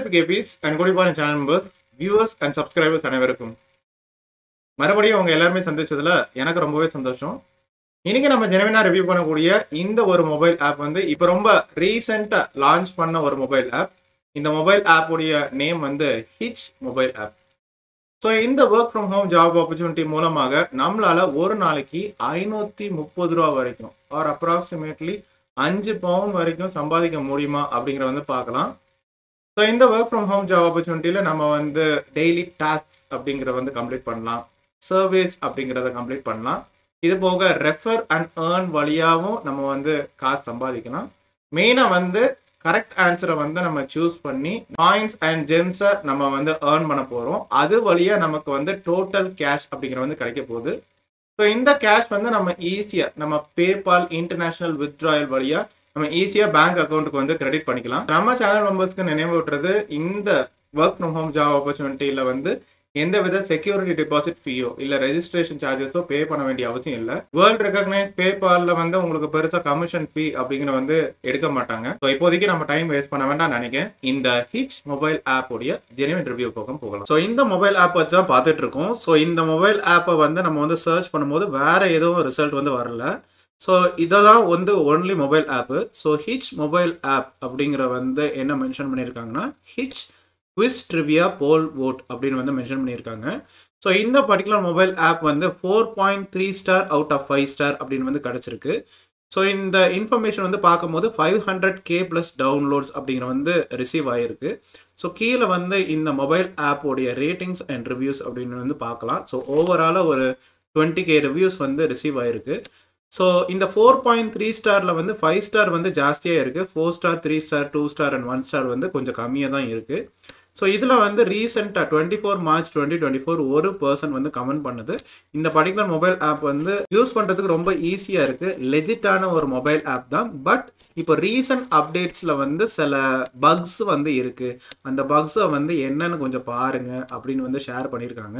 To கேபிஸ் and கோடிபாலன் channel members, viewers and subscribers அனைவருக்கும் மறுபடியும் உங்க எல்லாருமே சந்திச்சதுல எனக்கு ரொம்பவே சந்தோஷம். இன்னைக்கு நம்ம ஜெனுவினா ரிவ்யூ பண்ணக்கூடிய இந்த ஒரு மொபைல் ஆப் வந்து இப்போ ரொம்ப ரீசெண்டா லான்ச் பண்ண ஒரு மொபைல் ஆப். இந்த மொபைல் ஆப் உடைய நேம் வந்து ஹிச் மொபைல் ஆப். ஸோ இந்த work from home job opportunity மூலமாக நம்மளால ஒரு நாளைக்கு 530 ரூபா வரைக்கும் ஆர் அப்ராக்சிமேட்லி 5 பவுண்ட் வரைக்கும் சம்பாதிக்க முடியுமா அப்படிங்கிற வந்து பார்க்கலாம். ஸோ இந்த ஒர்க் ஃப்ரம் ஹோம் ஜாப் ஆப்பர்ச்சுனிட்டியில் நம்ம வந்து டெய்லி டாஸ்க் அப்படிங்கிறத வந்து கம்ப்ளீட் பண்ணலாம், சர்வீஸ் அப்படிங்கிறத கம்ப்ளீட் பண்ணலாம். இது போக ரெஃபர் அண்ட் ஏர்ன் வழியாகவும் நம்ம வந்து காசு சம்பாதிக்கலாம். மெயினாக வந்து கரெக்ட் ஆன்சரை வந்து நம்ம சூஸ் பண்ணி காயின்ஸ் அண்ட் ஜெம்ஸை நம்ம வந்து ஏர்ன் பண்ண போகிறோம். அது வழியாக நமக்கு வந்து டோட்டல் கேஷ் அப்படிங்கிற வந்து கிடைக்க போகுது. ஸோ இந்த கேஷ் வந்து நம்ம ஈஸியாக நம்ம பேபால் இன்டர்நேஷனல் வித்ட்ராயல் வழியாக நம்ம ஈஸியாக பேங்க் அக்கௌண்ட்டுக்கு வந்து கிரெடிட் பண்ணிக்கலாம். நம்ம சேனல் மெம்பர்ஸ்க்கு நினைவு விட்டுறது, இந்த ஒர்க் ஃப்ரம் ஹோம் ஜாப் ஆப்பர்ச்சுனிட்டியில் வந்து எந்த வித செக்யூரிட்டி டெபாசிட் ஃபீயோ இல்லை ரெஜிஸ்ட்ரேஷன் சார்ஜஸோ பே பண்ண வேண்டிய அவசியம் இல்லை. வேர்ல்ட் ரெகக்னைஸ் பேபாலில் வந்து உங்களுக்கு பெருசாக கமிஷன் ஃபீ அப்படிங்கிற வந்து எடுக்க மாட்டாங்க. ஸோ இப்போதைக்கு நம்ம டைம் வேஸ்ட் பண்ண வேண்டாம் நினைக்கிறேன். இந்த ஹிச் மொபைல் ஆப் உடைய ஜெனுவின் ரிவ்யூ பக்கம் போகலாம். ஸோ இந்த மொபைல் ஆப் வச்சு தான் பார்த்துட்டு இருக்கோம். ஸோ இந்த மொபைல் ஆப்பை வந்து நம்ம வந்து சர்ச் பண்ணும்போது வேற எதுவும் ரிசல்ட் வந்து வரல. ஸோ இதை தான் வந்து ஒன்லி மொபைல் ஆப்பு. ஸோ ஹிச் மொபைல் ஆப் அப்படிங்கிற வந்து என்ன மென்ஷன் பண்ணியிருக்காங்கன்னா ஹிச் குவிஸ் ட்ரிவியா போல் வோட் அப்படின்னு வந்து மென்ஷன் பண்ணியிருக்காங்க. ஸோ இந்த பர்டிகுலர் மொபைல் ஆப் வந்து 4.3 ஸ்டார் அவுட் ஆஃப் 5 ஸ்டார் அப்படின்னு வந்து கிடச்சிருக்கு. ஸோ இந்த இன்ஃபர்மேஷன் வந்து பார்க்கும்போது 500K ப்ளஸ் டவுன்லோட்ஸ் அப்படிங்கிற வந்து ரிசீவ் ஆகிருக்கு. ஸோ கீழே வந்து இந்த மொபைல் ஆப்போடைய ரேட்டிங்ஸ் அண்ட் ரிவ்யூஸ் அப்படின்னு வந்து பார்க்கலாம். ஸோ ஓவராலாக ஒரு 20K ரிவ்யூஸ் வந்து ரிசீவ் ஆகிருக்கு. ஸோ இந்த 4.3 ஸ்டாரில் வந்து 5 ஸ்டார் வந்து ஜாஸ்தியாக இருக்குது. 4 star 3 star 2 star and 1 star வந்து கொஞ்சம் கம்மியாக தான் இருக்குது. ஸோ இதில் வந்து ரீசெண்டாக 24 மார்ச் 2024 ஒரு பர்சன் வந்து கமெண்ட் பண்ணுது, இந்த பர்டிகுலர் மொபைல் ஆப் வந்து யூஸ் பண்ணுறதுக்கு ரொம்ப ஈஸியாக இருக்குது, லெஜிட்டான ஒரு மொபைல் ஆப் தான். பட் இப்போ ரீசன்ட் அப்டேட்ஸில் வந்து சில பக்ஸ் வந்து இருக்குது, அந்த பக்ஸை வந்து என்னன்னு கொஞ்சம் பாருங்கள் அப்படின்னு வந்து ஷேர் பண்ணியிருக்காங்க.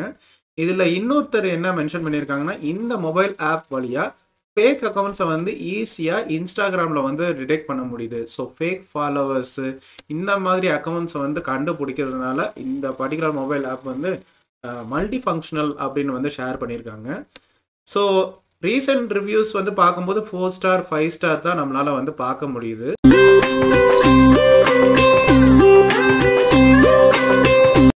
இதில் இன்னொருத்தர் என்ன மென்ஷன் பண்ணியிருக்காங்கன்னா, இந்த மொபைல் ஆப் வழியாக ஃபேக் அக்கௌண்ட்ஸை வந்து ஈஸியாக இன்ஸ்டாகிராமில் வந்து டிடெக்ட் பண்ண முடியுது. ஸோ ஃபேக் ஃபாலோவர்ஸு இந்த மாதிரி அக்கௌண்ட்ஸை வந்து கண்டுபிடிக்கிறதுனால இந்த பர்டிகுலர் மொபைல் ஆப் வந்து மல்டி ஃபங்க்ஷனல் அப்படின்னு வந்து ஷேர் பண்ணியிருக்காங்க. ஸோ ரீசெண்ட் ரிவ்யூஸ் வந்து பார்க்கும்போது 4 ஸ்டார் 5 ஸ்டார் தான் நம்மளால் வந்து பார்க்க முடியுது.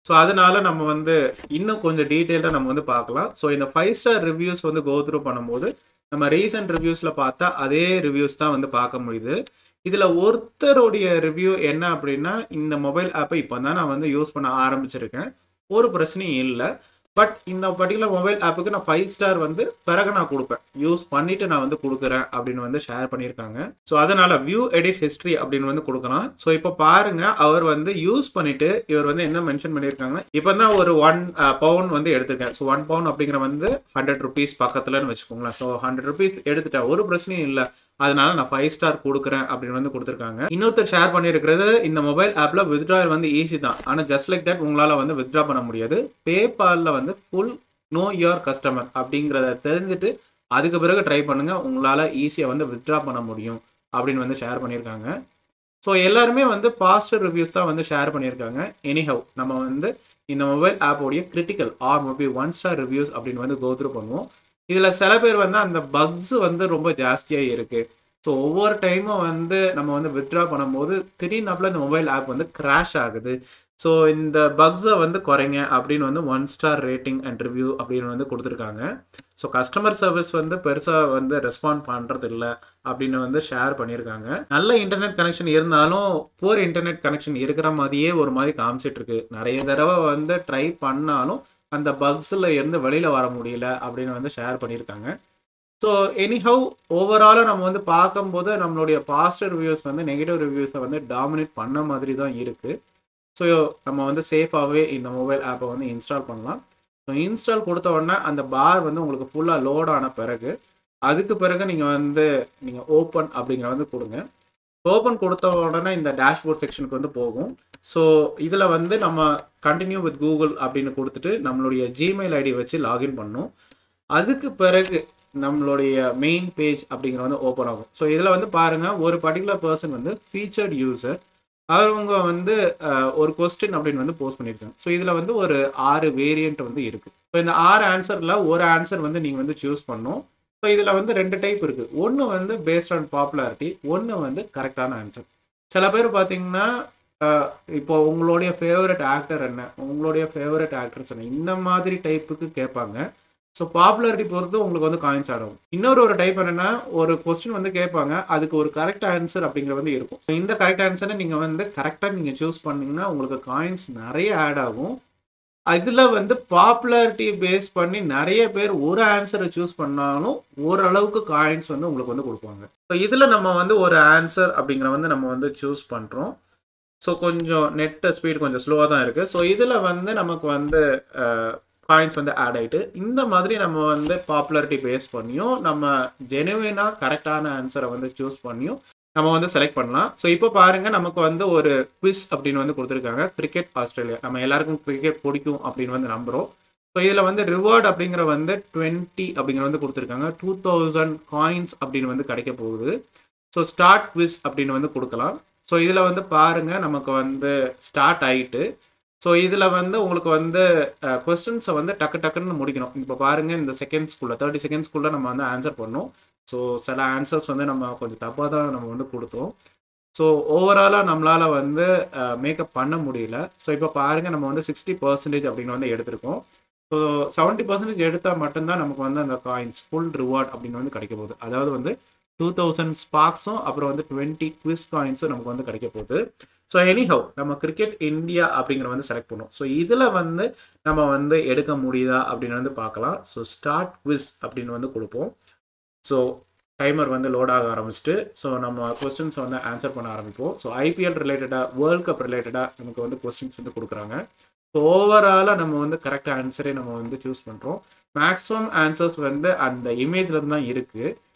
ஸோ அதனால நம்ம வந்து இன்னும் கொஞ்சம் டீட்டெயிலாக நம்ம வந்து பார்க்கலாம். ஸோ இந்த 5 ஸ்டார் ரிவ்யூஸ் வந்து கோ த்ரூ பண்ணும்போது நம்ம ரீசெண்ட் ரிவ்யூஸில் பார்த்தா அதே ரிவ்யூஸ் தான் வந்து பார்க்க முடியுது. இதில் ஒருத்தருடைய ரிவ்யூ என்ன அப்படின்னா, இந்த மொபைல் ஆப்பை இப்போ தான் நான் வந்து யூஸ் பண்ண ஆரம்பிச்சிருக்கேன், ஒரு பிரச்சனையும் இல்லை. பட் இந்த பர்டிகுலர் மொபைல் ஆப்புக்கு நான் 5 ஸ்டார் வந்து பிறகு நான் கொடுப்பேன், யூஸ் பண்ணிட்டு நான் வந்து கொடுக்குறேன் அப்படின்னு வந்து ஷேர் பண்ணியிருக்காங்க. ஸோ அதனால வியூ எடிட் ஹிஸ்ட்ரி அப்படின்னு வந்து கொடுக்கலாம். ஸோ இப்போ பாருங்க, அவர் வந்து யூஸ் பண்ணிட்டு இவர் வந்து என்ன மென்ஷன் பண்ணியிருக்காங்கன்னா, இப்போ தான் ஒரு 1 பவுண்ட் வந்து எடுத்துருக்கேன். ஸோ 1 பவுண்ட் அப்படிங்கிற வந்து 100 ருபீஸ் பக்கத்துலன்னு வச்சுக்கோங்களேன். ஸோ 100 ருபீஸ் எடுத்துட்டேன், ஒரு பிரச்சனையும் இல்லை, அதனால நான் 5 ஸ்டார் கொடுக்குறேன் அப்படின்னு வந்து கொடுத்துருக்காங்க. இன்னொருத்தர் ஷேர் பண்ணியிருக்கிறது, இந்த மொபைல் ஆப்பில் வித்ட்ராயல் வந்து ஈஸி தான், ஆனால் ஜஸ்ட் லைக் தட் உங்களால் வந்து வித்ட்ரா பண்ண முடியாது. பேபாலில் வந்து ஃபுல் நோ யுவர் கஸ்டமர் அப்படிங்கிறத தெரிஞ்சுட்டு அதுக்கு பிறகு ட்ரை பண்ணுங்க, உங்களால் ஈஸியாக வந்து வித்ட்ரா பண்ண முடியும் அப்படின்னு வந்து ஷேர் பண்ணியிருக்காங்க. ஸோ எல்லாருமே வந்து பாசிட்டிவ் ரிவ்யூஸ் தான் வந்து ஷேர் பண்ணியிருக்காங்க. எனிஹவ் நம்ம வந்து இந்த மொபைல் ஆப்போடைய critical or maybe 1 star reviews அப்படின்னு வந்து கோ த்ரூ பண்ணுவோம். இதில் சில பேர் வந்து அந்த பக்ஸ் வந்து ரொம்ப ஜாஸ்தியாக இருக்குது. ஸோ ஒவ்வொரு டைமும் வந்து நம்ம வந்து வித்ட்ரா பண்ணும்போது திடீர்னு இந்த மொபைல் ஆப் வந்து கிராஷ் ஆகுது. ஸோ இந்த பக்ஸை வந்து குறைங்க அப்படின்னு வந்து 1 ஸ்டார் ரேட்டிங் அண்ட் ரிவ்யூ அப்படின்னு வந்து கொடுத்துருக்காங்க. ஸோ கஸ்டமர் சர்வீஸ் வந்து பெருசாக வந்து ரெஸ்பாண்ட் பண்ணுறது இல்லை அப்படின்னு வந்து ஷேர் பண்ணியிருக்காங்க. நல்ல இன்டர்நெட் கனெக்ஷன் இருந்தாலும் புவர் இன்டர்நெட் கனெக்ஷன் இருக்கிற மாதிரியே ஒரு மாதிரி காமிச்சிட்டு இருக்கு. நிறைய தடவை வந்து ட்ரை பண்ணாலும் அந்த பக்ஸில் இருந்து வெளியில் வர முடியல அப்படின்னு வந்து ஷேர் பண்ணியிருக்காங்க. ஸோ எனிஹவ் ஓவராலாக நம்ம வந்து பார்க்கும்போது நம்மளுடைய பாசிட்டிவ் ரிவ்யூஸ் வந்து நெகட்டிவ் ரிவ்யூஸை வந்து டாமினேட் பண்ண மாதிரி தான் இருக்குது. ஸோ நம்ம வந்து சேஃபாகவே இந்த மொபைல் ஆப்பை வந்து இன்ஸ்டால் பண்ணலாம். ஸோ இன்ஸ்டால் கொடுத்த உடனே அந்த பார் வந்து உங்களுக்கு ஃபுல்லாக லோட் ஆன பிறகு அதுக்கு பிறகு நீங்கள் ஓப்பன் அப்படிங்கிற வந்து கொடுங்க. ஓப்பன் கொடுத்த உடனே இந்த டேஷ்போர்ட் செக்ஷனுக்கு வந்து போகும். ஸோ இதில் வந்து நம்ம கண்டினியூ வித் கூகுள் அப்படின்னு கொடுத்துட்டு நம்மளுடைய ஜிமெயில் ஐடி வச்சு லாகின் பண்ணணும். அதுக்கு பிறகு நம்மளுடைய மெயின் பேஜ் அப்படிங்கிற வந்து ஓப்பன் ஆகும். ஸோ இதில் வந்து பாருங்கள், ஒரு பர்டிகுலர் பர்சன் வந்து ஃபீச்சர்ட் யூசர் அவங்க வந்து ஒரு கொஸ்டின் அப்படின்னு வந்து போஸ்ட் பண்ணியிருக்காங்க. ஸோ இதில் வந்து ஒரு 6 வேரியன்ட் வந்து இருக்குது. ஸோ இந்த 6 ஆன்சரில் ஒரு ஆன்சர் வந்து நீங்கள் வந்து சூஸ் பண்ணணும். ஸோ இதில் வந்து 2 டைப் இருக்குது. ஒன்று வந்து பேஸ்ட் ஆன் பாப்புலாரிட்டி, ஒன்று வந்து கரெக்டான ஆன்சர். சில பேர் பார்த்தீங்கன்னா இப்போ உங்களுடைய ஃபேவரட் ஆக்டர் என்ன, உங்களுடைய ஃபேவரட் ஆக்ட்ரஸ் என்ன, இந்த மாதிரி டைப்புக்கு கேட்பாங்க. ஸோ பாப்புலாரிட்டி பொறுத்து உங்களுக்கு வந்து காயின்ஸ் ஆட் ஆகும். ஒரு டைப் என்னன்னா, ஒரு கொஸ்டின் வந்து கேட்பாங்க, அதுக்கு ஒரு கரெக்ட் ஆன்சர் அப்படிங்கிறது வந்து இருக்கும். இந்த கரெக்ட் ஆன்சரை நீங்கள் வந்து கரெக்டாக நீங்கள் சூஸ் பண்ணீங்கன்னா உங்களுக்கு காயின்ஸ் நிறைய ஆட் ஆகும். இதில் வந்து பாப்புலாரிட்டி பேஸ் பண்ணி நிறைய பேர் ஒரு ஆன்சரை சூஸ் பண்ணாலும் ஓரளவுக்கு காயின்ஸ் வந்து உங்களுக்கு வந்து கொடுப்பாங்க. ஸோ இதில் நம்ம வந்து ஒரு ஆன்சர் அப்படிங்கிற வந்து நம்ம வந்து சூஸ் பண்ணுறோம். ஸோ கொஞ்சம் நெட் ஸ்பீட் கொஞ்சம் ஸ்லோவாக தான் இருக்குது. ஸோ இதில் வந்து நமக்கு வந்து காயின்ஸ் வந்து ஆட் ஆகிட்டு, இந்த மாதிரி நம்ம வந்து பாப்புலாரிட்டி பேஸ் பண்ணியும் நம்ம ஜெனுவினாக கரெக்டான ஆன்சரை வந்து சூஸ் பண்ணியும் நம்ம வந்து செலக்ட் பண்ணலாம். ஸோ இப்போ பாருங்கள், நமக்கு வந்து ஒரு குவிஸ் அப்படின்னு வந்து கொடுத்துருக்காங்க. கிரிக்கெட் ஆஸ்திரேலியா, நம்ம எல்லாருக்கும் கிரிக்கெட் பிடிக்கும் அப்படின்னு வந்து நம்புகிறோம். ஸோ இதில் வந்து ரிவார்டு அப்படிங்கிற வந்து 20 அப்படிங்கிற வந்து கொடுத்துருக்காங்க. 2000 காயின்ஸ் அப்படின்னு வந்து கிடைக்க போகுது. ஸோ ஸ்டார்ட் குவிஸ் அப்படின்னு வந்து கொடுக்கலாம். ஸோ இதில் வந்து பாருங்கள், நமக்கு வந்து ஸ்டார்ட் ஆகிட்டு, ஸோ இதில் வந்து உங்களுக்கு வந்து கொஸ்டின்ஸை வந்து டக்குன்னு முடிக்கணும். இப்போ பாருங்கள், இந்த செகண்ட்ஸ்குள்ளே 30 செகண்ட்ஸ்குள்ளே நம்ம வந்து ஆன்சர் பண்ணணும். ஸோ சில ஆன்சர்ஸ் வந்து நம்ம கொஞ்சம் தப்பாக தான் நம்ம வந்து கொடுத்தோம். ஸோ ஓவராலாக நம்மளால் வந்து மேக்கப் பண்ண முடியல. ஸோ இப்போ பாருங்கள், நம்ம வந்து 60% அப்படின்னு வந்து எடுத்திருக்கோம். ஸோ 70% எடுத்தால் மட்டும்தான் நமக்கு வந்து அந்த காயின்ஸ் ஃபுல் ரிவார்ட் அப்படின்னு வந்து கிடைக்க போகுது. அதாவது வந்து 2000 ஸ்பார்க்ஸும் அப்புறம் வந்து 20 குவிஸ் காயின்ஸும் நமக்கு வந்து கிடைக்க போகுது. ஸோ எனிஹவ், நம்ம கிரிக்கெட் இந்தியா அப்படிங்கிற வந்து செலக்ட் பண்ணுவோம். ஸோ இதில் வந்து நம்ம வந்து எடுக்க முடியுதா அப்படின்னு வந்து பார்க்கலாம். ஸோ ஸ்டார்ட் குவிஸ் அப்படின்னு வந்து கொடுப்போம். ஸோ டைமர் வந்து லோட் ஆக ஆரம்பிச்சுட்டு, ஸோ நம்ம கொஸ்டின்ஸை வந்து ஆன்சர் பண்ண ஆரம்பிப்போம். ஸோ ஐபிஎல் ரிலேட்டடாக, வேர்ல்ட் கப் ரிலேட்டடாக நமக்கு வந்து கொஸ்டின்ஸ் வந்து கொடுக்குறாங்க. ஸோ ஓவராலாக நம்ம வந்து கரெக்ட் ஆன்சரே நம்ம வந்து சூஸ் பண்ணுறோம். மேக்ஸிமம் ஆன்சர்ஸ் வந்து அந்த இமேஜில் தான் இருக்குது.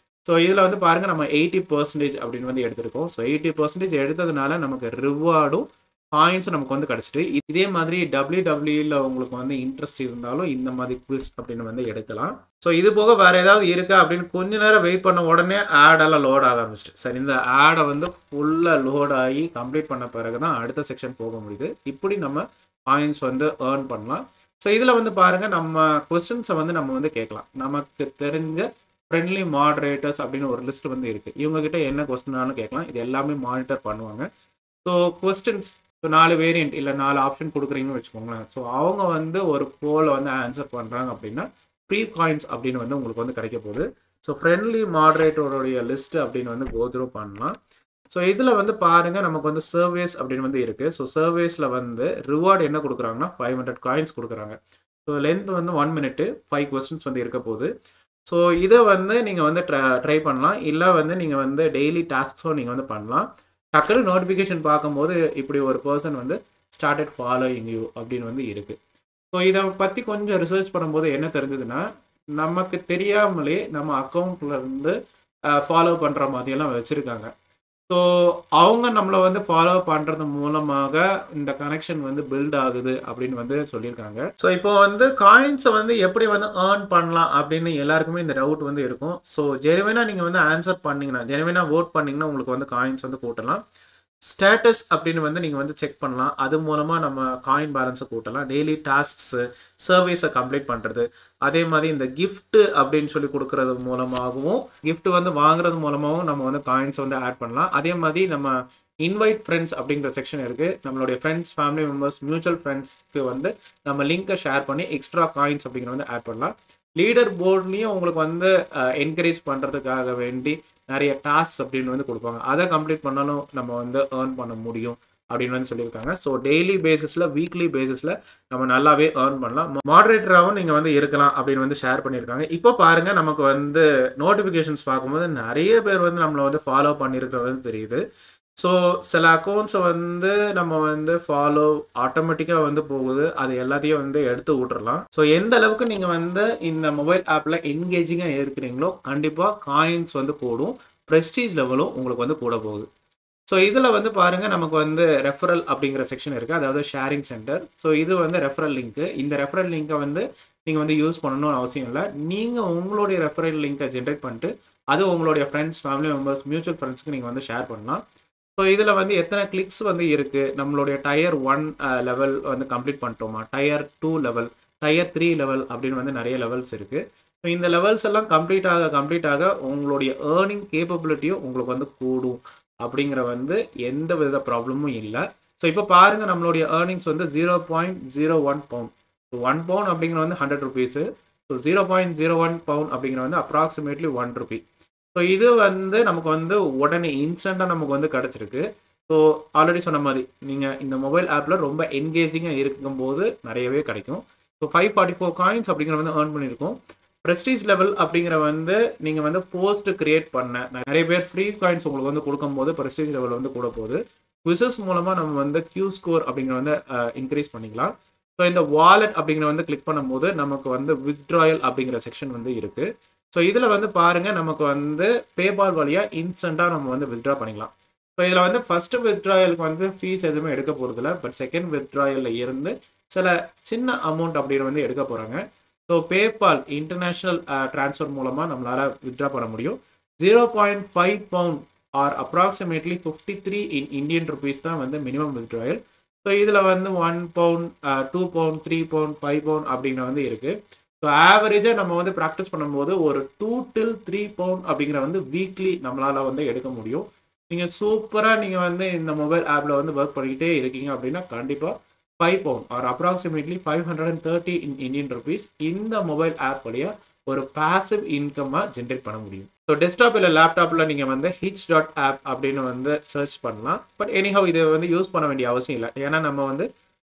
ஸோ இதில் வந்து பாருங்கள், நம்ம 80% அப்படின்னு வந்து எடுத்திருக்கோம். ஸோ 80% எடுத்ததுனால நமக்கு ரிவார்டும் காயின்ஸும் நமக்கு வந்து கிடச்சிட்டு, இதே மாதிரி WWEல உங்களுக்கு வந்து இன்ட்ரெஸ்ட் இருந்தாலும் இந்த மாதிரி குவிஸ் அப்படின்னு வந்து எடுக்கலாம். ஸோ இது போக வேறு ஏதாவது இருக்கா அப்படின்னு கொஞ்ச நேரம் வெயிட் பண்ண உடனே ஆடெல்லாம் லோட் ஆக ஆரம்பிச்சிட்டு, சரி இந்த ஆடை வந்து ஃபுல்லாக லோட் ஆகி கம்ப்ளீட் பண்ண பிறகு தான் அடுத்த செக்ஷன் போக முடியுது. இப்படி நம்ம காயின்ஸ் வந்து ஏர்ன் பண்ணலாம். ஸோ இதில் வந்து பாருங்கள், நம்ம கொஸ்டின்ஸை வந்து நம்ம வந்து கேட்கலாம். நமக்கு தெரிஞ்ச ஃப்ரெண்ட்லி மாடரேட்டர்ஸ் அப்படின்னு ஒரு லிஸ்ட் வந்து இருக்குது. இவங்ககிட்ட என்ன கொஸ்டினாலும் கேட்கலாம். இது எல்லாமே மானிட்டர் பண்ணுவாங்க. ஸோ கொஸ்டின்ஸ் இப்போ 4 வேரியன்ட் இல்லை 4 ஆப்ஷன் கொடுக்குறீங்கன்னு வச்சுக்கோங்களேன். ஸோ அவங்க வந்து ஒரு போல வந்து ஆன்சர் பண்ணுறாங்க அப்படின்னா ஃப்ரீ காயின்ஸ் அப்படின்னு வந்து உங்களுக்கு வந்து கிடைக்க போகுது. ஸோ ஃப்ரெண்ட்லி மாடரேட்டருடைய லிஸ்ட் அப்படின்னு வந்து கோத்ரூ பண்ணலாம். ஸோ இதில் வந்து பாருங்கள், நமக்கு வந்து சர்வேஸ் அப்படின்னு வந்து இருக்குது. ஸோ சர்வேஸில் வந்து ரிவார்டு என்ன கொடுக்குறாங்கன்னா 500 காயின்ஸ் கொடுக்குறாங்க. ஸோ லென்த் வந்து 1 மினிட்டு, 5 கொஸ்டின்ஸ் வந்து இருக்க போகுது. ஸோ இதை வந்து நீங்கள் வந்து ட்ரை பண்ணலாம். இல்லை வந்து நீங்கள் வந்து டெய்லி டாஸ்க்ஸும் நீங்கள் வந்து பண்ணலாம். டக்குனு நோட்டிஃபிகேஷன் பார்க்கும்போது இப்படி ஒரு பர்சன் வந்து ஸ்டார்டட் ஃபாலோயிங் யூ அப்படின்னு வந்து இருக்குது. ஸோ இதை பற்றி கொஞ்சம் ரிசர்ச் பண்ணும்போது என்ன தெரிஞ்சதுன்னா, நமக்கு தெரியாமலே நம்ம அக்கௌண்ட்லேருந்து ஃபாலோ பண்ணுற மாதிரியெல்லாம் வச்சுருக்காங்க. ஸோ அவங்க நம்மளை வந்து ஃபாலோ பண்ணுறது மூலமாக இந்த கனெக்ஷன் வந்து பில்ட் ஆகுது அப்படின்னு வந்து சொல்லியிருக்காங்க. ஸோ இப்போ வந்து காயின்ஸை வந்து எப்படி வந்து ஏர்ன் பண்ணலாம் அப்படின்னு எல்லாருக்குமே இந்த டவுட் வந்து இருக்கும். ஸோ ஜெனுவினாக நீங்கள் வந்து ஆன்சர் பண்ணிங்கன்னா, ஜெனுவினாக வோட் பண்ணிங்கன்னா உங்களுக்கு வந்து காயின்ஸ் வந்து கூட்டலாம். ஸ்டேட்டஸ் அப்படின்னு வந்து நீங்கள் வந்து செக் பண்ணலாம். அது மூலமாக நம்ம காயின் பேலன்ஸை கூட்டலாம். டெய்லி டாஸ்க்ஸு, சர்வீஸை கம்ப்ளீட் பண்ணுறது, அதே மாதிரி இந்த கிஃப்ட்டு அப்படின்னு சொல்லி கொடுக்குறது மூலமாகவும், கிஃப்ட் வந்து வாங்குறது மூலமாகவும் நம்ம வந்து காயின்ஸை வந்து ஆட் பண்ணலாம். அதே மாதிரி நம்ம இன்வைட் ஃப்ரெண்ட்ஸ் அப்படிங்கிற செக்ஷன் இருக்குது. நம்மளுடைய ஃப்ரெண்ட்ஸ், ஃபேமிலி மெம்பர்ஸ், மியூச்சுவல் ஃப்ரெண்ட்ஸ்க்கு வந்து நம்ம லிங்க்கை ஷேர் பண்ணி எக்ஸ்ட்ரா காயின்ஸ் அப்படிங்கிற வந்து ஆட் பண்ணலாம். லீடர் போர்ட்லேயும் உங்களுக்கு வந்து என்கரேஜ் பண்ணுறதுக்காக வேண்டி நிறைய டாஸ்க் அப்படின்னு வந்து கொடுப்பாங்க. அதை கம்ப்ளீட் பண்ணாலும் நம்ம வந்து ஏர்ன் பண்ண முடியும் அப்படின்னு வந்து சொல்லியிருக்காங்க. ஸோ டெய்லி பேசிஸில், வீக்லி பேசிஸில் நம்ம நல்லாவே ஏர்ன் பண்ணலாம். மாடரேட்டராகவும் நீங்கள் வந்து இருக்கலாம் அப்படின்னு வந்து ஷேர் பண்ணியிருக்காங்க. இப்போ பாருங்கள், நமக்கு வந்து நோட்டிஃபிகேஷன்ஸ் பார்க்கும்போது நிறைய பேர் வந்து நம்மளை வந்து ஃபாலோ பண்ணியிருக்கிறது தெரியுது. ஸோ சில அக்கௌண்ட்ஸை வந்து நம்ம வந்து ஃபாலோ ஆட்டோமேட்டிக்காக வந்து போகுது. அது எல்லாத்தையும் வந்து எடுத்து விட்டுறலாம். ஸோ எந்த அளவுக்கு நீங்கள் வந்து இந்த மொபைல் ஆப்பில் என்கேஜிங்காக இருக்கிறீங்களோ கண்டிப்பாக காயின்ஸ் வந்து கூடும், ப்ரெஸ்டீஜ் லெவலும் உங்களுக்கு வந்து கூட போகுது. ஸோ இதில் வந்து பாருங்கள், நமக்கு வந்து ரெஃபரல் அப்படிங்கிற செக்ஷன் இருக்குது, அதாவது ஷேரிங் சென்டர். ஸோ இது வந்து ரெஃபரல் லிங்க்கு. இந்த ரெஃபரல் லிங்க்கை வந்து நீங்கள் வந்து யூஸ் பண்ணணும்னு அவசியம் இல்லை. நீங்கள் உங்களுடைய ரெஃபரல் லிங்க்கை ஜென்ரேட் பண்ணிட்டு அது உங்களுடைய ஃப்ரெண்ட்ஸ், ஃபேமிலி மெம்பர்ஸ், மியூச்சுவல் ஃப்ரெண்ட்ஸ்க்கு நீங்கள் வந்து ஷேர் பண்ணலாம். ஸோ இதில் வந்து எத்தனை கிளிக்ஸ் வந்து இருக்குது, நம்மளுடைய டயர் 1 லெவல் வந்து கம்ப்ளீட் பண்ணிட்டோமா, டயர் 2 லெவல், டயர் 3 லெவல் அப்படின்னு வந்து நிறைய லெவல்ஸ் இருக்குது. ஸோ இந்த லெவல்ஸ் எல்லாம் கம்ப்ளீட் ஆக உங்களுடைய ஏர்னிங் கேப்பபிலிட்டியும் உங்களுக்கு வந்து கூடும் அப்படிங்கிற வந்து எந்த வித ப்ராப்ளமும் இல்லை. ஸோ இப்போ பாருங்கள் நம்மளுடைய ஏர்னிங்ஸ் வந்து 0.01 பவுண்ட். ஸோ 1 பவுண்ட் அப்படிங்கிற வந்து 100 ருபீஸு. ஸோ 0.01 பவுண்ட் அப்படிங்கிற வந்து அப்ராக்சிமேட்லி 1 ருபி. ஸோ இது வந்து நமக்கு வந்து உடனே இன்ஸ்டண்ட்டாக நமக்கு வந்து கிடச்சிருக்கு. ஸோ ஆல்ரெடி சொன்ன மாதிரி நீங்கள் இந்த மொபைல் ஆப்பில் ரொம்ப என்கேஜிங்காக இருக்கும்போது நிறையவே கிடைக்கும். ஸோ 544 காயின்ஸ் அப்படிங்கிற வந்து ஏர்ன் பண்ணியிருக்கோம். ப்ரெஸ்டீஜ் லெவல் அப்படிங்கிற வந்து நீங்கள் வந்து போஸ்ட் கிரியேட் பண்ண நிறைய பேர் ஃப்ரீ காயின்ஸ் உங்களுக்கு வந்து கொடுக்கும்போது ப்ரெஸ்டீஜ் லெவல் வந்து கூட போகுது. குவிசஸ் மூலமாக நம்ம வந்து கியூ ஸ்கோர் அப்படிங்கிற வந்து இன்க்ரீஸ் பண்ணிக்கலாம். ஸோ இந்த வாலெட் அப்படிங்கிற வந்து கிளிக் பண்ணும்போது நமக்கு வந்து வித்ட்ராயல் அப்படிங்கிற செக்ஷன் வந்து இருக்குது. ஸோ இதில் வந்து பாருங்கள் நமக்கு வந்து பேபால் வழியாக இன்ஸ்டண்ட்டாக நம்ம வந்து வித்ட்ரா பண்ணிக்கலாம். ஸோ இதில் வந்து ஃபஸ்ட்டு வித்ட்ராயலுக்கு வந்து ஃபீஸ் எதுவுமே எடுக்க போகிறதில்ல. பட் செகண்ட் வித்ட்ராயலில் இருந்து சில சின்ன அமௌண்ட் அப்படின்னு வந்து எடுக்க போகிறாங்க. ஸோ பேபால் இன்டர்நேஷ்னல் ட்ரான்ஸ்ஃபர் மூலமாக நம்மளால் வித்ட்ரா பண்ண முடியும். 0.5 pound R approximately 53 in Indian rupees தான் வந்து மினிமம் வித்ட்ராயல். ஸோ இதில் வந்து 1 பவுண்ட், 2 பவுண்ட், 3 பவுண்ட், 5 பவுண்ட் அப்படிங்கிற வந்து இருக்குது. ஸோ ஆவரேஜாக நம்ம வந்து ப்ராக்டிஸ் பண்ணும்போது ஒரு 2 till 3 பவுண்ட் அப்படிங்கிற வந்து வீக்லி நம்மளால் வந்து எடுக்க முடியும். நீங்கள் சூப்பராக நீங்கள் வந்து இந்த மொபைல் ஆப்பில் வந்து ஒர்க் பண்ணிக்கிட்டே இருக்கீங்க அப்படின்னா கண்டிப்பாக 5 pound R approximately 530 in Indian rupees இந்த மொபைல் ஆப் வழியாக ஒரு பாசிவ் இன்கம்மாக ஜென்ரேட் பண்ண முடியும். ஸோ டெஸ்க்டாப் இல்லை லேப்டாப்பில் நீங்கள் வந்து hitch.app அப்படின்னு வந்து சர்ச் பண்ணலாம். பட் எனிஹவ் இதை வந்து யூஸ் பண்ண வேண்டிய அவசியம் இல்லை. ஏன்னா நம்ம வந்து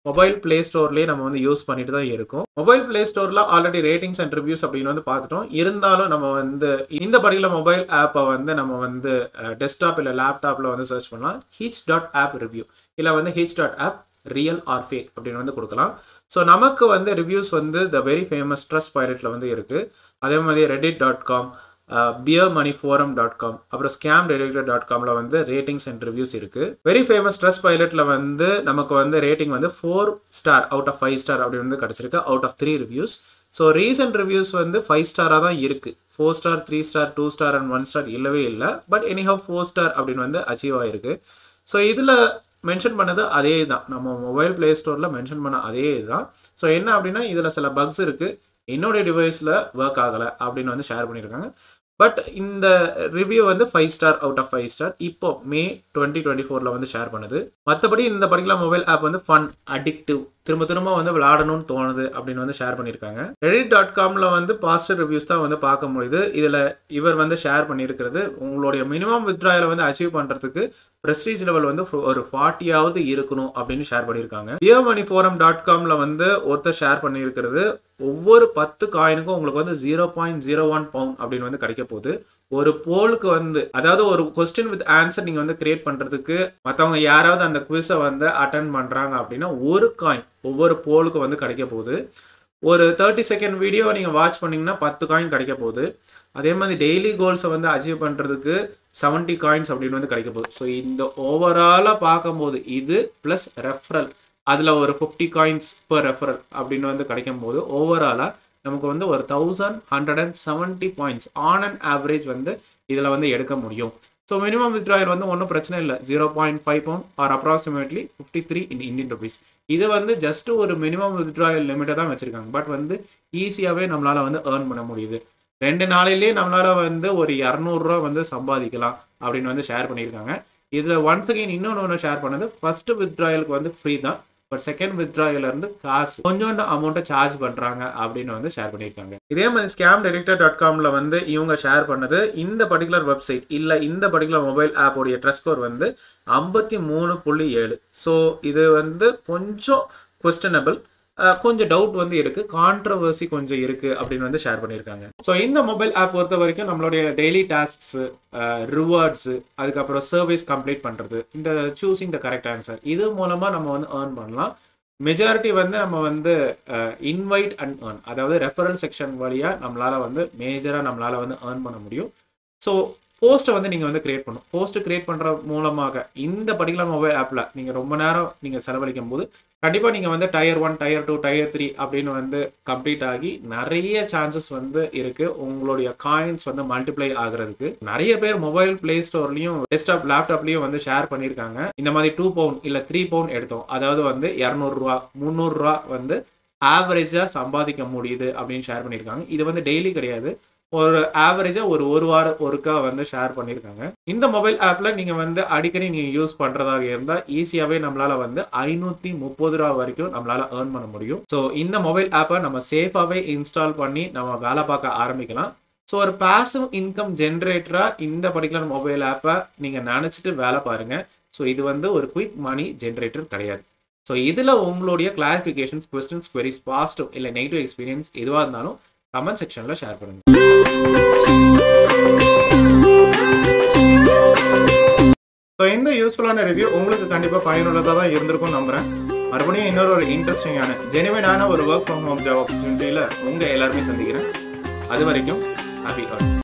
மொபைல் பிளே ஸ்டோர்லேயே நம்ம வந்து யூஸ் பண்ணிட்டு தான் இருக்கோம். மொபைல் பிளே ஸ்டோரில் ஆல்ரெடி ரேட்டிங்ஸ் அண்ட் ரிவ்யூஸ் அப்படின்னு வந்து பார்த்துட்டோம். இருந்தாலும் நம்ம வந்து இந்த பர்டிகுலர் மொபைல் ஆப்பை வந்து நம்ம வந்து டெஸ்க்டாப் இல்லை லேப்டாப்பில் வந்து சர்ச் பண்ணலாம். hitch.app ரிவ்யூ இல்லை வந்து hitch.app ரியல் ஆர் ஃபேக் அப்படின்னு வந்து கொடுக்கலாம். ஸோ நமக்கு வந்து ரிவ்யூஸ் வந்து த வெரி ஃபேமஸ் ட்ரஸ்ட் பைலட்டில் வந்து இருக்குது. அதே மாதிரி reddit.com, beermoneyforum.com, அப்புறம் scamdetector.comல வந்து ரேட்டிங்ஸ் அண்ட் ரிவ்யூஸ் இருக்குது. வெரி ஃபேமஸ் ட்ரஸ்ட் பைலட்டில் வந்து நமக்கு வந்து ரேட்டிங் வந்து 4 ஸ்டார் அவுட் ஆஃப் 5 ஸ்டார் அப்படி வந்து கிடச்சிருக்கு out of 3 reviews. So recent reviews வந்து 5 ஸ்டாராக தான் இருக்குது. 4 star, 3 star, 2 star and 1 star இல்லவே இல்லை. பட் எனிஹவ் 4 ஸ்டார் அப்படின்னு வந்து அச்சீவ் ஆகிருக்கு. ஸோ இதில் மென்ஷன் பண்ணது அதே தான், நம்ம மொபைல் பிளே ஸ்டோரில் மென்ஷன் பண்ண அதே தான். ஸோ என்ன அப்படின்னா இதில் சில பக்ஸ் இருக்குது, என்னோடய டிவைஸில் ஒர்க் ஆகலை அப்படின்னு வந்து ஷேர் பண்ணியிருக்காங்க. பட் இந்த ரிவ்யூ வந்து 5 ஸ்டார் அவுட் ஆஃப் 5 ஸ்டார் இப்போ மே 2024 வந்து ஷேர் பண்ணுது. மற்றபடி இந்த பர்டிகுலர் மொபைல் ஆப் வந்து ஃபன், அடிக்டிவ், திரும்ப திரும்ப வந்து விளையாடணும்னு தோணுது அப்படின்னு வந்து ஷேர் பண்ணியிருக்காங்க. reddit.comல வந்து பாசிட்டிவ் ரிவ்யூஸ் தான் வந்து பார்க்க முடியுது. இதில் இவர் வந்து ஷேர் பண்ணியிருக்கிறது உங்களுடைய மினிமம் வித்ட்ராயலை வந்து அச்சீவ் பண்ணுறதுக்கு ப்ரெஸ்டீஜ் லெவல் வந்து ஒரு 40ஆவது இருக்கணும் அப்படின்னு ஷேர் பண்ணியிருக்காங்க. beermoneyforum.comல வந்து ஒருத்தர் ஷேர் பண்ணியிருக்கிறது ஒவ்வொரு 10 காயினுக்கும் உங்களுக்கு வந்து 0.01 பவுண்ட் அப்படின்னு வந்து கிடைக்க போகுது. ஒரு போலுக்கு வந்து அதாவது ஒரு கொஸ்டின் வித் ஆன்சர் நீங்கள் வந்து கிரியேட் பண்ணுறதுக்கு மற்றவங்க யாராவது அந்த குவிஸை வந்து அட்டன் பண்ணுறாங்க அப்படின்னா ஒரு காயின் ஒவ்வொரு போலுக்கு வந்து கிடைக்க போகுது. ஒரு 30 செகண்ட் வீடியோ நீங்கள் வாட்ச் பண்ணிங்கன்னா 10 காயின் கிடைக்க போகுது. அதே மாதிரி டெய்லி கோல்ஸை வந்து அச்சீவ் பண்ணுறதுக்கு 70 காயின்ஸ் அப்படின்னு வந்து கிடைக்க போகுது. ஸோ இந்த ஓவராலாக பார்க்கும்போது இது ப்ளஸ் ரெஃபரல் அதில் ஒரு 50 காயின்ஸ் பர் ரெஃபரல் அப்படின்னு வந்து கிடைக்கும் போது ஓவராலாக நமக்கு வந்து ஒரு 1170 பாயிண்ட்ஸ் ஆன் அண்ட் ஆவரேஜ் வந்து இதில் வந்து எடுக்க முடியும். ஸோ மினிமம் வித்ட்ராயல் வந்து ஒன்றும் பிரச்சனை இல்லை, 0.5 pound R approximately 53 in Indian rupees. இது வந்து ஜஸ்ட் ஒரு மினிமம் வித்ட்ராயல் லிமிட்டை தான் வச்சுருக்காங்க. பட் வந்து ஈஸியாகவே நம்மளால் வந்து ஏர்ன் பண்ண முடியுது. 2 நாளிலேயே நம்மளால் வந்து ஒரு 200 ரூபா வந்து சம்பாதிக்கலாம் அப்படின்னு வந்து ஷேர் பண்ணியிருக்காங்க. இதில் ஒன்ஸ் அகெயின் இன்னொன்று ஷேர் பண்ணது ஃபர்ஸ்ட் வித்ட்ராயலுக்கு வந்து ஃப்ரீ தான். பட் செகண்ட் வித்ட்ராயல் இருந்து காசு கொஞ்சோண்டு அமௌண்ட்டை சார்ஜ் பண்ணுறாங்க அப்படின்னு வந்து ஷேர் பண்ணியிருக்காங்க. இதே மாதிரி scamdetector.comல வந்து இவங்க ஷேர் பண்ணது இந்த பர்டிகுலர் வெப்சைட் இல்லை இந்த பர்டிகுலர் மொபைல் ஆப்போடைய ட்ரஸ்ட் ஸ்கோர் வந்து 53.7. ஸோ இது வந்து கொஞ்சம் கொஸ்டினபிள், கொஞ்சம் டவுட் வந்து இருக்குது, கான்ட்ரவர்சி கொஞ்சம் இருக்குது அப்படின்னு வந்து ஷேர் பண்ணியிருக்காங்க. ஸோ இந்த மொபைல் ஆப் பொறுத்த வரைக்கும் நம்மளுடைய டெய்லி டாஸ்க்ஸு, ரிவார்ட்ஸு, அதுக்கப்புறம் சர்வீஸ் கம்ப்ளீட் பண்ணுறது, இந்த சூஸிங் த கரெக்ட் ஆன்சர், இது மூலமாக நம்ம வந்து ஏர்ன் பண்ணலாம். மெஜாரிட்டி வந்து நம்ம வந்து இன்வைட் அண்ட் ஏர்ன், அதாவது ரெஃபரல் செக்ஷன் வழியாக நம்மளால் வந்து மேஜராக நம்மளால் வந்து ஏர்ன் பண்ண முடியும். ஸோ போஸ்ட்டை வந்து நீங்கள் வந்து கிரியேட் பண்ணணும். போஸ்ட் கிரியேட் பண்ணுற மூலமாக இந்த பர்டிகுலர் மொபைல் ஆப்பில் நீங்கள் ரொம்ப நேரம் நீங்கள் செலவழிக்கும் போது கண்டிப்பாக நீங்கள் வந்து டயர் 1, டயர் 2, டயர் 3 அப்படின்னு வந்து கம்ப்ளீட் ஆகி நிறைய சான்சஸ் வந்து இருக்குது உங்களுடைய காயின்ஸ் வந்து மல்டிப்ளை ஆகுறதுக்கு. நிறைய பேர் மொபைல் பிளே ஸ்டோர்லையும் டெஸ்க்டாப் லேப்டாப்லையும் வந்து ஷேர் பண்ணியிருக்காங்க. இந்த மாதிரி 2 பவுண்ட் இல்லை 3 பவுண்ட் எடுத்தோம், அதாவது வந்து 200 ரூபா 300 ரூபா வந்து ஆவரேஜாக சம்பாதிக்க முடியுது அப்படின்னு ஷேர் பண்ணியிருக்காங்க. இது வந்து டெய்லி கிடையாது, ஒரு ஆவரேஜா ஒரு வாரம் ஒருக்கா வந்து ஷேர் பண்ணியிருக்காங்க. இந்த மொபைல் ஆப்ல நீங்க வந்து அடிக்கடி நீங்க யூஸ் பண்றதாக இருந்தா ஈஸியாவே நம்மளால வந்து 530 ரூபா வரைக்கும் நம்மளால ஏர்ன் பண்ண முடியும். ஸோ இந்த மொபைல் ஆப்பை நம்ம சேஃபாவே இன்ஸ்டால் பண்ணி நம்ம வேலை பார்க்க ஆரம்பிக்கலாம். ஸோ ஒரு பாசிவ் இன்கம் ஜென்ரேட்டரா இந்த பர்டிகுலர் மொபைல் ஆப்பை நீங்க நினைச்சிட்டு வேலை பாருங்க. ஸோ இது வந்து ஒரு குயிக் மணி ஜென்ரேட்டர் கிடையாது. ஸோ இதுல உங்களுடைய கிளாரிஃபிகேஷன்ஸ், கொஸ்டின்ஸ், குவரிஸ், பாசிட்டிவ் இல்லை நெகட்டிவ் எக்ஸ்பீரியன்ஸ் எதுவாக இருந்தாலும் கமெண்ட் செக்ஷன்ல ஷேர் பண்ணுங்க. ஸோ இந்த யூஸ்ஃபுல்லான ரிவ்யூ உங்களுக்கு கண்டிப்பாக பயனுள்ளதாக தான் இருந்திருக்கும் நம்புறேன். மறுபடியும் இன்னொரு ஒரு இன்ட்ரெஸ்டிங்கான ஜெனுவினான ஒரு ஒர்க் ஃப்ரம் ஹோம் ஜாப் ஆப்பர்ச்சுனிட்டியில் உங்கள் எல்லாருமே சந்திக்கிறேன். அது வரைக்கும் ஹாப்பி.